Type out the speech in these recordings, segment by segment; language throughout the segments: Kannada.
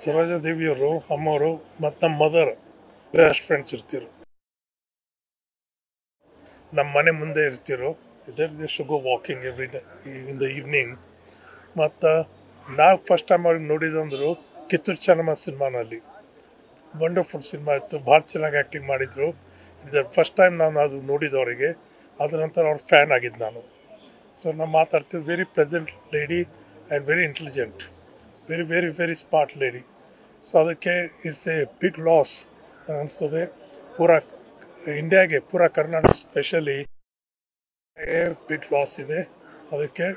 ಸರೋಜಾದೇವಿಯವರು ಅಮ್ಮವರು ಮತ್ತು ನಮ್ಮ ಮದರ್ ಬೆಸ್ಟ್ ಫ್ರೆಂಡ್ಸ್ ಇರ್ತಿರು. ನಮ್ಮ ಮನೆ ಮುಂದೆ ಇರ್ತಿರು. Either go walking every day in the evening. ಮತ್ತು ನಾವು ಫಸ್ಟ್ ಟೈಮ್ ಅವ್ರಿಗೆ ನೋಡಿದಂದ್ರು ಕಿತ್ತೂರು ಚೆನ್ನಮ್ಮ ಸಿನಿಮಾನಲ್ಲಿ. ವಂಡರ್ಫುಲ್ ಸಿನಿಮಾ ಇತ್ತು, ಭಾಳ ಚೆನ್ನಾಗಿ ಆ್ಯಕ್ಟಿಂಗ್ ಮಾಡಿದರು. ಇದು ಫಸ್ಟ್ ಟೈಮ್ ನಾನು ಅದು ನೋಡಿದವರಿಗೆ. ಅದರ ನಂತರ ಅವ್ರ ಫ್ಯಾನ್ ಆಗಿದ್ದು ನಾನು. ಸೊ ನಾವು ಮಾತಾಡ್ತೀವಿ. Very present lady and very intelligent, very very very smart lady. So ಅದಕ್ಕೆ ಇಟ್ಸ್ ಎ ಬಿಗ್ ಲಾಸ್ ಅನಿಸ್ತದೆ ಪೂರಾ ಇಂಡಿಯಾಗೆ, ಪೂರಾ ಕರ್ನಾಟಕ ಸ್ಪೆಷಲಿ ಬಿಗ್ ಲಾಸ್ ಇದೆ. ಅದಕ್ಕೆ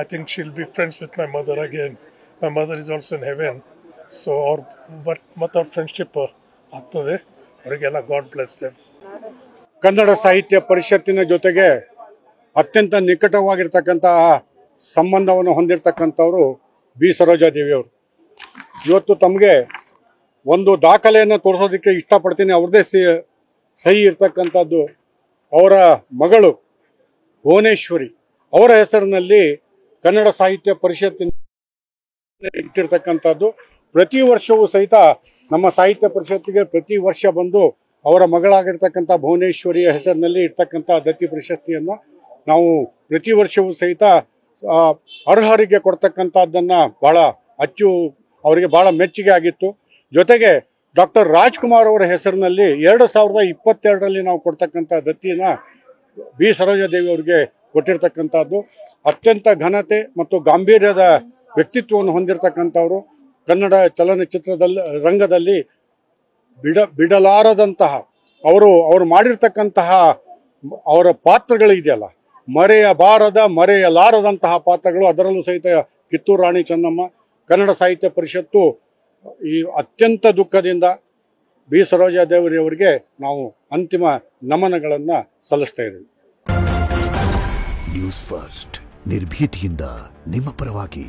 I think she'll be friends with my mother again. My mother is also in heaven. So our friendship ಆಗ್ತದೆ ಅವರಿಗೆಲ್ಲ. God bless them. ಕನ್ನಡ ಸಾಹಿತ್ಯ ಪರಿಷತ್ತಿನ ಜೊತೆಗೆ ಅತ್ಯಂತ ನಿಕಟವಾಗಿರ್ತಕ್ಕಂತಹ ಸಂಬಂಧವನ್ನು ಹೊಂದಿರತಕ್ಕಂಥವರು ಬಿ ಸರೋಜಾದೇವಿಯವರು. ಇವತ್ತು ತಮಗೆ ಒಂದು ದಾಖಲೆಯನ್ನು ತೋರಿಸೋದಕ್ಕೆ ಇಷ್ಟಪಡ್ತೀನಿ. ಅವ್ರದ್ದೇ ಸಹಿ ಇರ್ತಕ್ಕಂಥದ್ದು. ಅವರ ಮಗಳು ಭುವನೇಶ್ವರಿ ಅವರ ಹೆಸರಿನಲ್ಲಿ ಕನ್ನಡ ಸಾಹಿತ್ಯ ಪರಿಷತ್ತಿನ ಇಟ್ಟಿರ್ತಕ್ಕಂಥದ್ದು. ಪ್ರತಿ ವರ್ಷವೂ ಸಹಿತ ನಮ್ಮ ಸಾಹಿತ್ಯ ಪರಿಷತ್ತಿಗೆ ಪ್ರತಿ ವರ್ಷ ಬಂದು ಅವರ ಮಗಳಾಗಿರ್ತಕ್ಕಂಥ ಭುವನೇಶ್ವರಿಯ ಹೆಸರಿನಲ್ಲಿ ಇರ್ತಕ್ಕಂಥ ದತ್ತಿ ಪ್ರಶಸ್ತಿಯನ್ನು ನಾವು ಪ್ರತಿ ವರ್ಷವೂ ಸಹಿತ ಅರ್ಹರಿಗೆ ಕೊಡ್ತಕ್ಕಂಥದ್ದನ್ನು ಬಹಳ ಅವರಿಗೆ ಬಹಳ ಮೆಚ್ಚುಗೆ ಆಗಿತ್ತು. ಜೊತೆಗೆ ಡಾಕ್ಟರ್ ರಾಜ್ಕುಮಾರ್ ಅವರ ಹೆಸರಿನಲ್ಲಿ 2022ರಲ್ಲಿ ನಾವು ಕೊಡ್ತಕ್ಕಂಥ ದತ್ತಿಯನ್ನು ಬಿ ಸರೋಜಾದೇವಿ ಅವರಿಗೆ ಕೊಟ್ಟಿರ್ತಕ್ಕಂಥದ್ದು. ಅತ್ಯಂತ ಘನತೆ ಮತ್ತು ಗಾಂಭೀರ್ಯದ ವ್ಯಕ್ತಿತ್ವವನ್ನು ಹೊಂದಿರತಕ್ಕಂಥವರು. ಕನ್ನಡ ಚಲನಚಿತ್ರದಲ್ಲಿ ರಂಗದಲ್ಲಿ ಬಿಡಲಾರದಂತಹ ಅವರು ಮಾಡಿರ್ತಕ್ಕಂತಹ ಅವರ ಪಾತ್ರಗಳಿದೆಯಲ್ಲ, ಮರೆಯಲಾರದಂತಹ ಪಾತ್ರಗಳು. ಅದರಲ್ಲೂ ಸಹಿತ ಕಿತ್ತೂರು ರಾಣಿ ಚೆನ್ನಮ್ಮ. ಕನ್ನಡ ಸಾಹಿತ್ಯ ಪರಿಷತ್ತು ಈ ಅತ್ಯಂತ ದುಃಖದಿಂದ ಬಿ ಸರೋಜಾದೇವಿಯವರಿಗೆ ನಾವು ಅಂತಿಮ ನಮನಗಳನ್ನು ಸಲ್ಲಿಸ್ತಾ ಇದ್ದೀವಿ. ನ್ಯೂಸ್ ಫಸ್ಟ್ ನಿರ್ಭೀತಿಯಿಂದ ನಿಮ್ಮ ಪರವಾಗಿ.